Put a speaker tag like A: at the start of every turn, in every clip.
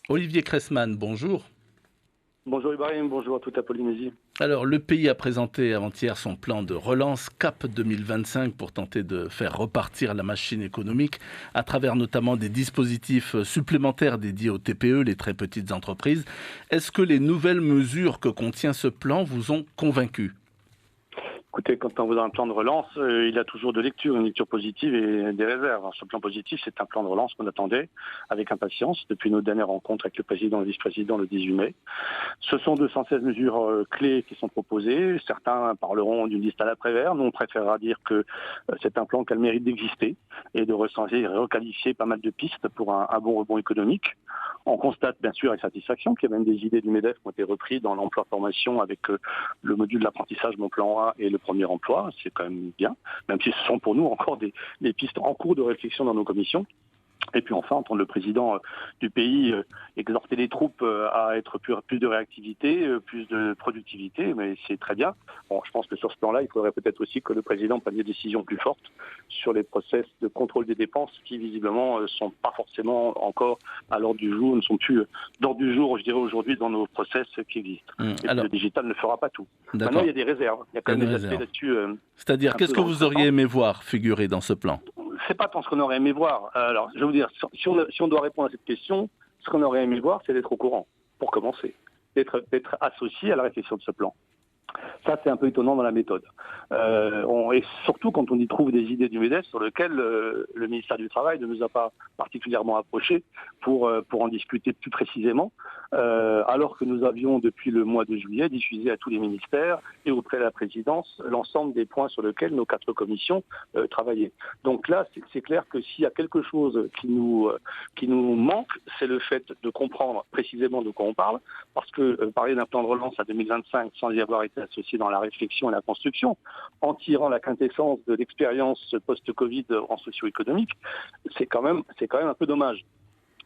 A: Olivier Cressman, bonjour.
B: Bonjour Ibrahim, bonjour à toute la Polynésie.
A: Alors, le pays a présenté avant-hier son plan de relance CAP 2025 pour tenter de faire repartir la machine économique à travers notamment des dispositifs supplémentaires dédiés aux TPE, les très petites entreprises. Est-ce que les nouvelles mesures que contient ce plan vous ont convaincu ?
B: Écoutez, quand on vous a un plan de relance, il a toujours deux lectures, une lecture positive et des réserves. Alors, ce plan positif, c'est un plan de relance qu'on attendait avec impatience depuis nos dernières rencontres avec le président et le vice-président le 18 mai. Ce sont 216 mesures clés qui sont proposées. Certains parleront d'une liste à l'après-vert. Nous, on préférera dire que c'est un plan qui a le mérite d'exister et de recenser et requalifier pas mal de pistes pour un bon rebond économique. On constate bien sûr avec satisfaction qu'il y a même des idées du MEDEF qui ont été reprises dans l'emploi-formation avec le module d'apprentissage Mon Plan A et le premier emploi. C'est quand même bien, même si ce sont pour nous encore des pistes en cours de réflexion dans nos commissions. Et puis enfin, entendre le président du pays exhorter les troupes à être plus de réactivité, plus de productivité, mais c'est très bien. Bon, je pense que sur ce plan-là, il faudrait peut-être aussi que le président prenne des décisions plus fortes sur les process de contrôle des dépenses qui visiblement sont pas forcément encore à l'ordre du jour, ne sont plus d'ordre du jour, je dirais aujourd'hui, dans nos process qui existent. Et puis
A: Alors,
B: le digital ne fera pas tout. Maintenant,
A: d'accord,
B: il y a des réserves. Il y a quand
A: il y a
B: même
A: une
B: des aspects
A: réserve.
B: là-dessus.
A: C'est-à-dire,
B: Un
A: qu'est-ce
B: peu
A: que
B: dans le
A: vous auriez
B: sens.
A: aimé voir figurer dans ce plan ?
B: C'est pas tant ce qu'on aurait aimé voir. Alors, je vais vous dire, si on doit répondre à cette question, ce qu'on aurait aimé voir, c'est d'être au courant, pour commencer, d'être associé à la réflexion de ce plan. Ça, c'est un peu étonnant dans la méthode. Et surtout quand on y trouve des idées du MEDEF sur lesquelles le ministère du Travail ne nous a pas particulièrement approchés pour en discuter plus précisément, alors que nous avions depuis le mois de juillet diffusé à tous les ministères et auprès de la présidence l'ensemble des points sur lesquels nos 4 commissions travaillaient. Donc là, c'est clair que s'il y a quelque chose qui nous manque, c'est le fait de comprendre précisément de quoi on parle, parce que parler d'un plan de relance à 2025 sans y avoir été associé dans la réflexion et la construction, en tirant la quintessence de l'expérience post-Covid en socio-économique, c'est quand même un peu dommage.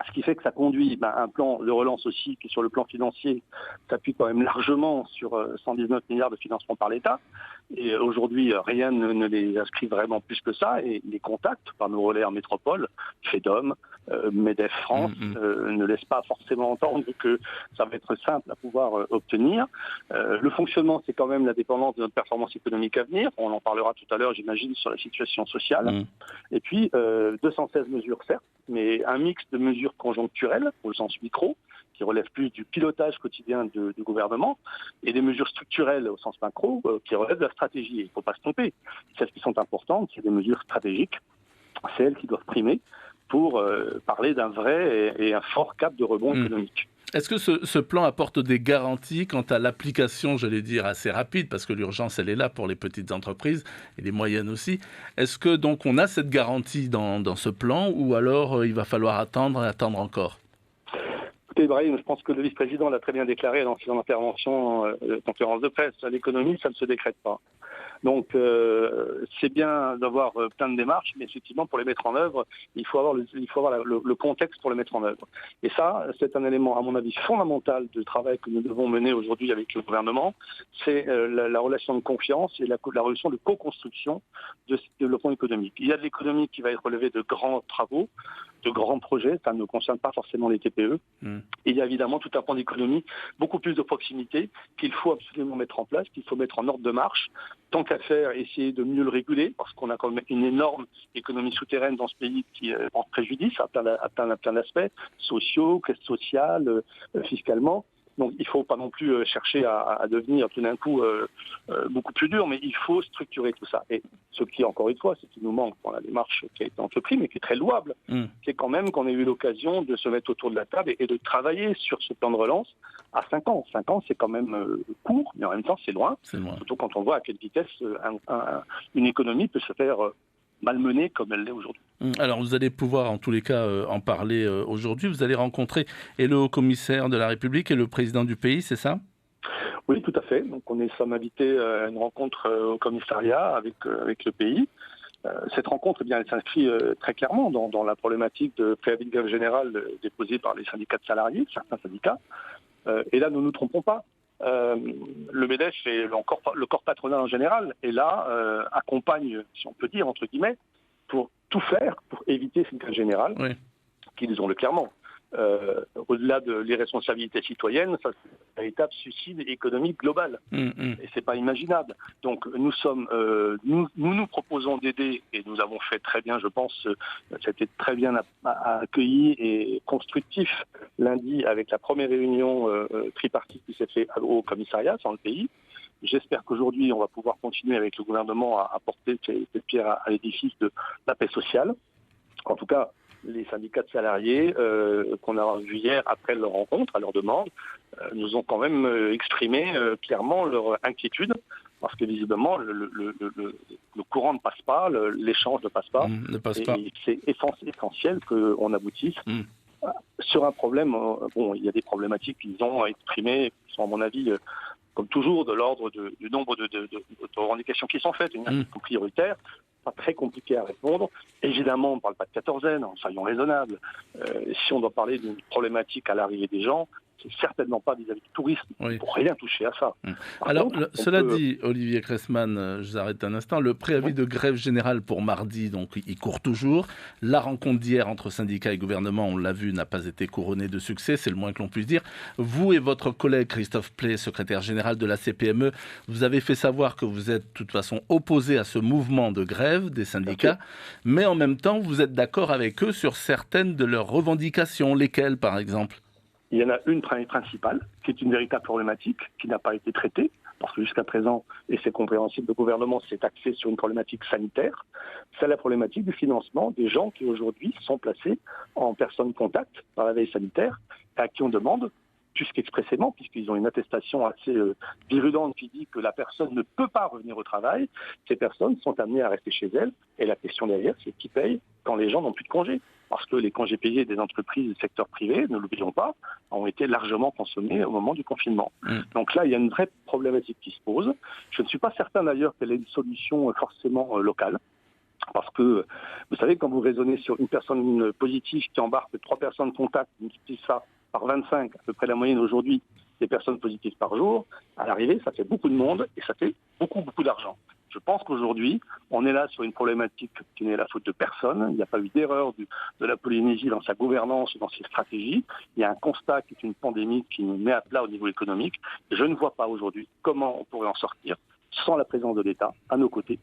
B: Ce qui fait que ça conduit un plan de relance aussi qui, sur le plan financier, s'appuie quand même largement sur 119 milliards de financement par l'État. Et aujourd'hui, rien ne les inscrit vraiment plus que ça. Et les contacts par nos relais en métropole, FEDOM, MEDEF France, ne laissent pas forcément entendre que ça va être simple à pouvoir obtenir. Le fonctionnement, c'est quand même la dépendance de notre performance économique à venir. On en parlera tout à l'heure, j'imagine, sur la situation sociale. Et puis, 216 mesures, certes, mais un mix de mesures conjoncturelles, au sens micro, qui relèvent plus du pilotage quotidien du gouvernement, et des mesures structurelles, au sens macro, qui relèvent de la stratégie. Il ne faut pas se tromper. Celles qui sont importantes, c'est des mesures stratégiques. C'est elles qui doivent primer pour parler d'un vrai et un fort cap de rebond économique.
A: Est-ce que ce plan apporte des garanties quant à l'application, j'allais dire, assez rapide, parce que l'urgence, elle est là pour les petites entreprises et les moyennes aussi. Est-ce que donc on a cette garantie dans ce plan, ou alors il va falloir attendre et attendre encore ?
B: Écoutez, Ibrahim, je pense que le vice-président l'a très bien déclaré dans son intervention conférence de presse. L'économie, ça ne se décrète pas. Donc, c'est bien d'avoir plein de démarches, mais effectivement, pour les mettre en œuvre, il faut avoir le contexte pour les mettre en œuvre. Et ça, c'est un élément, à mon avis, fondamental du travail que nous devons mener aujourd'hui avec le gouvernement. C'est la relation de confiance et la relation de co-construction de ce développement économique. Il y a de l'économie qui va être relevée de grands travaux, de grands projets, ça ne concerne pas forcément les TPE. Et il y a évidemment tout un pan d'économie, beaucoup plus de proximité, qu'il faut absolument mettre en place, qu'il faut mettre en ordre de marche. Tant qu'à faire, essayer de mieux le réguler, parce qu'on a quand même une énorme économie souterraine dans ce pays qui porte préjudice à plein d'aspects, sociaux, sociales, fiscalement. Donc il ne faut pas non plus chercher à devenir tout d'un coup beaucoup plus dur, mais il faut structurer tout ça. Et ce qui, encore une fois, ce qui nous manque dans la démarche qui a été entreprise, mais qui est très louable, c'est quand même qu'on ait eu l'occasion de se mettre autour de la table et de travailler sur ce plan de relance à 5 ans. 5 ans, c'est quand même court, mais en même temps, c'est loin. Surtout quand on voit à quelle vitesse une économie peut se faire malmenée comme elle l'est aujourd'hui.
A: Alors, vous allez pouvoir, en tous les cas, en parler aujourd'hui. Vous allez rencontrer et le haut-commissaire de la République et le président du pays, c'est ça ?
B: Oui, tout à fait. Donc, sommes invités à une rencontre au commissariat avec le pays. Cette rencontre, eh bien, elle s'inscrit très clairement dans la problématique de préavis de grève générale déposée par les syndicats de salariés, certains syndicats. Et là, ne nous trompons pas. Le MEDEF et le corps patronal en général, et là, accompagne, si on peut dire, entre guillemets, pour tout faire pour éviter cette grève générale, qui, disons-le clairement, au-delà de l'irresponsabilité citoyenne, ça c'est un véritable suicide économique global. Et c'est pas imaginable. Donc nous proposons d'aider, et nous avons fait très bien, je pense, c'était très bien accueilli et constructif lundi avec la première réunion tripartite qui s'est faite au commissariat dans le pays. J'espère qu'aujourd'hui, on va pouvoir continuer avec le gouvernement à porter cette pierre à l'édifice de la paix sociale. En tout cas, les syndicats de salariés qu'on a vus hier après leur rencontre, à leur demande, nous ont quand même exprimé clairement leur inquiétude, parce que visiblement, le courant ne passe pas, l'échange ne passe pas. Et c'est essentiel qu'on aboutisse. Sur un problème, il y a des problématiques qu'ils ont exprimées, qui sont à mon avis, comme toujours, de l'ordre du nombre de revendications qui sont faites, une question prioritaire, pas très compliqué à répondre. Évidemment, on ne parle pas de quatorzaine, soyons raisonnables. Si on doit parler d'une problématique à l'arrivée des gens, c'est certainement pas vis-à-vis du tourisme. Il ne faut rien toucher à ça.
A: Alors, cela dit, Olivier Cressman, je vous arrête un instant, le préavis de grève générale pour mardi, donc il court toujours. La rencontre d'hier entre syndicats et gouvernement, on l'a vu, n'a pas été couronnée de succès, c'est le moins que l'on puisse dire. Vous et votre collègue Christophe Pley, secrétaire général de la CPME, vous avez fait savoir que vous êtes de toute façon opposé à ce mouvement de grève des syndicats, mais en même temps, vous êtes d'accord avec eux sur certaines de leurs revendications, lesquelles par exemple ?
B: Il y en a une principale, qui est une véritable problématique, qui n'a pas été traitée, parce que jusqu'à présent, et c'est compréhensible, le gouvernement s'est axé sur une problématique sanitaire. C'est la problématique du financement des gens qui aujourd'hui sont placés en personne contact par la veille sanitaire, et à qui on demande, jusqu'expressément, puisqu'ils ont une attestation assez virulente qui dit que la personne ne peut pas revenir au travail, ces personnes sont amenées à rester chez elles. Et la question derrière, c'est qui paye quand les gens n'ont plus de congés. Parce que les congés payés des entreprises du secteur privé, ne l'oublions pas, ont été largement consommés au moment du confinement. Donc là, il y a une vraie problématique qui se pose. Je ne suis pas certain d'ailleurs qu'elle ait une solution forcément locale. Parce que, vous savez, quand vous raisonnez sur une personne positive qui embarque 3 personnes contact, multiplie ça par 25, à peu près la moyenne aujourd'hui, des personnes positives par jour, à l'arrivée, ça fait beaucoup de monde et ça fait beaucoup d'argent. Je pense qu'aujourd'hui, on est là sur une problématique qui n'est la faute de personne. Il n'y a pas eu d'erreur de la Polynésie dans sa gouvernance, dans ses stratégies. Il y a un constat qui est une pandémie qui nous met à plat au niveau économique. Je ne vois pas aujourd'hui comment on pourrait en sortir sans la présence de l'État à nos côtés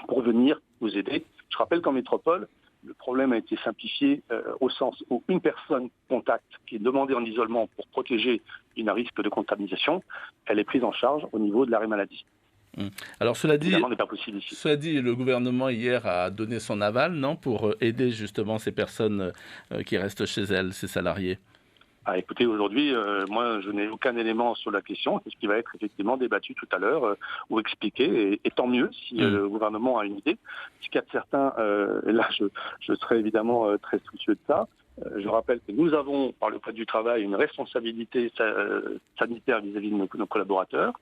B: pour venir nous aider. Je rappelle qu'en métropole, le problème a été simplifié au sens où une personne contact qui est demandée en isolement pour protéger d'un risque de contamination, elle est prise en charge au niveau de l'arrêt maladie.
A: Alors cela dit,
B: n'est pas possible ici.
A: Cela dit, le gouvernement hier a donné son aval, non, pour aider justement ces personnes qui restent chez elles, ces salariés.
B: Écoutez, aujourd'hui, moi, je n'ai aucun élément sur la question. C'est ce qui va être effectivement débattu tout à l'heure ou expliqué. Et tant mieux si le gouvernement a une idée. Ce qu'il y a de certain, et là, je serai évidemment très soucieux de ça. Je rappelle que nous avons, par le Code du travail, une responsabilité sanitaire vis-à-vis de nos collaborateurs,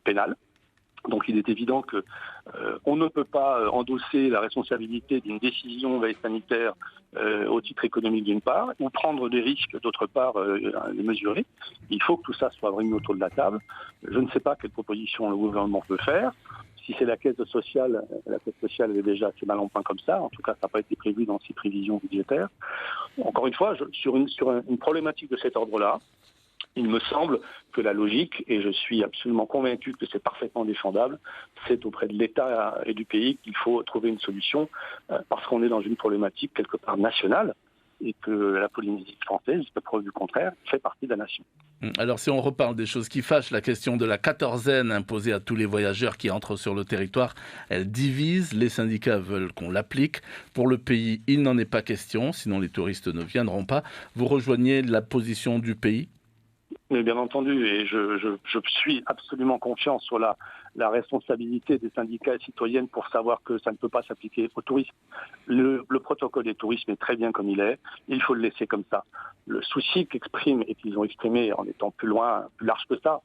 B: pénale. Donc il est évident qu'on ne peut pas endosser la responsabilité d'une décision veille sanitaire au titre économique d'une part, ou prendre des risques d'autre part, les mesurer. Il faut que tout ça soit réuni autour de la table. Je ne sais pas quelle proposition le gouvernement peut faire. Si c'est la caisse sociale est déjà assez mal en point comme ça. En tout cas, ça n'a pas été prévu dans ses prévisions budgétaires. Encore une fois, sur une problématique de cet ordre-là, il me semble que la logique, et je suis absolument convaincu que c'est parfaitement défendable, c'est auprès de l'État et du pays qu'il faut trouver une solution, parce qu'on est dans une problématique quelque part nationale, et que la Polynésie française, jusqu'à preuve du contraire, fait partie de la nation.
A: Alors si on reparle des choses qui fâchent, la question de la quatorzaine imposée à tous les voyageurs qui entrent sur le territoire, elle divise, les syndicats veulent qu'on l'applique. Pour le pays, il n'en est pas question, sinon les touristes ne viendront pas. Vous rejoignez la position du pays ?
B: Mais bien entendu, et je suis absolument confiant sur la responsabilité des syndicats et citoyennes pour savoir que ça ne peut pas s'appliquer aux touristes. Le protocole des tourismes est très bien comme il est, il faut le laisser comme ça. Le souci qu'expriment et qu'ils ont exprimé en étant plus large que ça,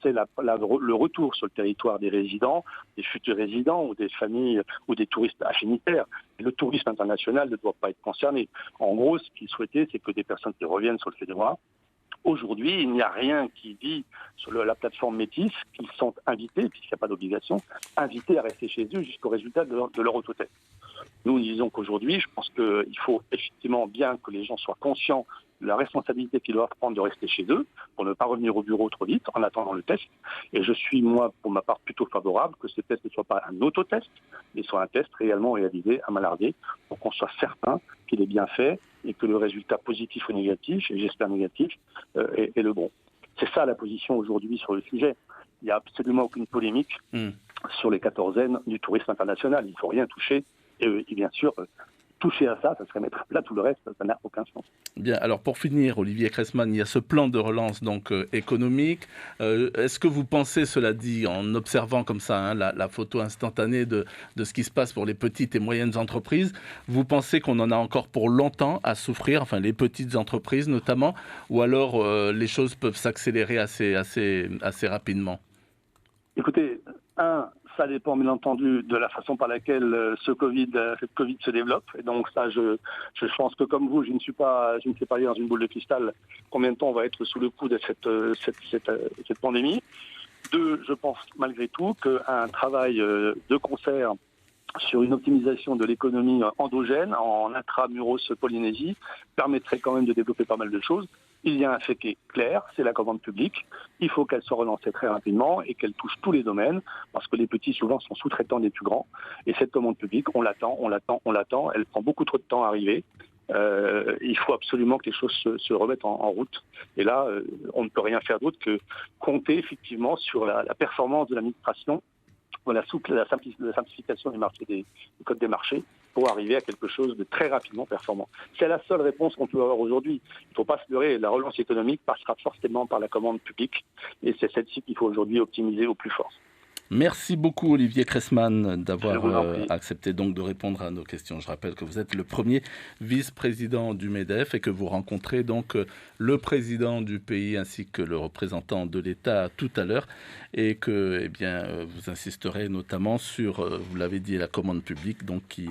B: c'est le retour sur le territoire des résidents, des futurs résidents ou des familles ou des touristes affinitaires. Le tourisme international ne doit pas être concerné. En gros, ce qu'ils souhaitaient, c'est que des personnes qui reviennent sur le territoire. Aujourd'hui, il n'y a rien qui dit sur la plateforme Métis qu'ils sont invités, puisqu'il n'y a pas d'obligation, invités à rester chez eux jusqu'au résultat de leur autotest. Nous disons qu'aujourd'hui, je pense qu'il faut effectivement bien que les gens soient conscients de la responsabilité qu'ils doivent prendre de rester chez eux pour ne pas revenir au bureau trop vite en attendant le test. Et je suis, moi, pour ma part, plutôt favorable que ce test ne soit pas un autotest, mais soit un test réellement réalisé à main larguée pour qu'on soit certain qu'il est bien fait et que le résultat positif ou négatif, et j'espère négatif, est le bon. C'est ça la position aujourd'hui sur le sujet. Il n'y a absolument aucune polémique sur les quatorzaines du tourisme international. Il ne faut rien toucher. Et bien sûr, toucher à ça, ça serait mettre à plat tout le reste, ça n'a aucun sens.
A: Bien, alors pour finir, Olivier Cressman, il y a ce plan de relance donc économique. Est-ce que vous pensez, cela dit, en observant comme ça la photo instantanée de ce qui se passe pour les petites et moyennes entreprises, vous pensez qu'on en a encore pour longtemps à souffrir, enfin les petites entreprises notamment, ou alors les choses peuvent s'accélérer assez rapidement?
B: Écoutez, ça dépend bien entendu de la façon par laquelle cette Covid se développe. Et donc ça, je pense que comme vous, je ne sais pas lire dans une boule de cristal combien de temps on va être sous le coup de cette pandémie. 2, je pense malgré tout qu'un travail de concert sur une optimisation de l'économie endogène en intramuros Polynésie permettrait quand même de développer pas mal de choses. Il y a un fait qui est clair, c'est la commande publique. Il faut qu'elle soit relancée très rapidement et qu'elle touche tous les domaines, parce que les petits souvent sont sous-traitants des plus grands. Et cette commande publique, on l'attend. Elle prend beaucoup trop de temps à arriver. Il faut absolument que les choses se remettent en route. Et là, on ne peut rien faire d'autre que compter effectivement sur la performance de l'administration, la simplification des codes des marchés pour arriver à quelque chose de très rapidement performant. C'est la seule réponse qu'on peut avoir aujourd'hui. Il ne faut pas se leurrer, la relance économique passera forcément par la commande publique et c'est celle-ci qu'il faut aujourd'hui optimiser au plus fort.
A: Merci beaucoup Olivier Cressman d'avoir accepté donc de répondre à nos questions. Je rappelle que vous êtes le premier vice-président du MEDEF et que vous rencontrez donc le président du pays ainsi que le représentant de l'État tout à l'heure et que vous insisterez notamment sur, vous l'avez dit, la commande publique donc qui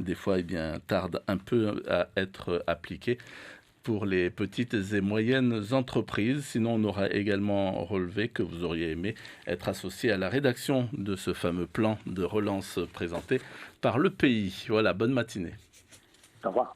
A: des fois tarde un peu à être appliquée pour les petites et moyennes entreprises. Sinon, on aura également relevé que vous auriez aimé être associé à la rédaction de ce fameux plan de relance présenté par le pays. Voilà, bonne matinée.
B: Au revoir.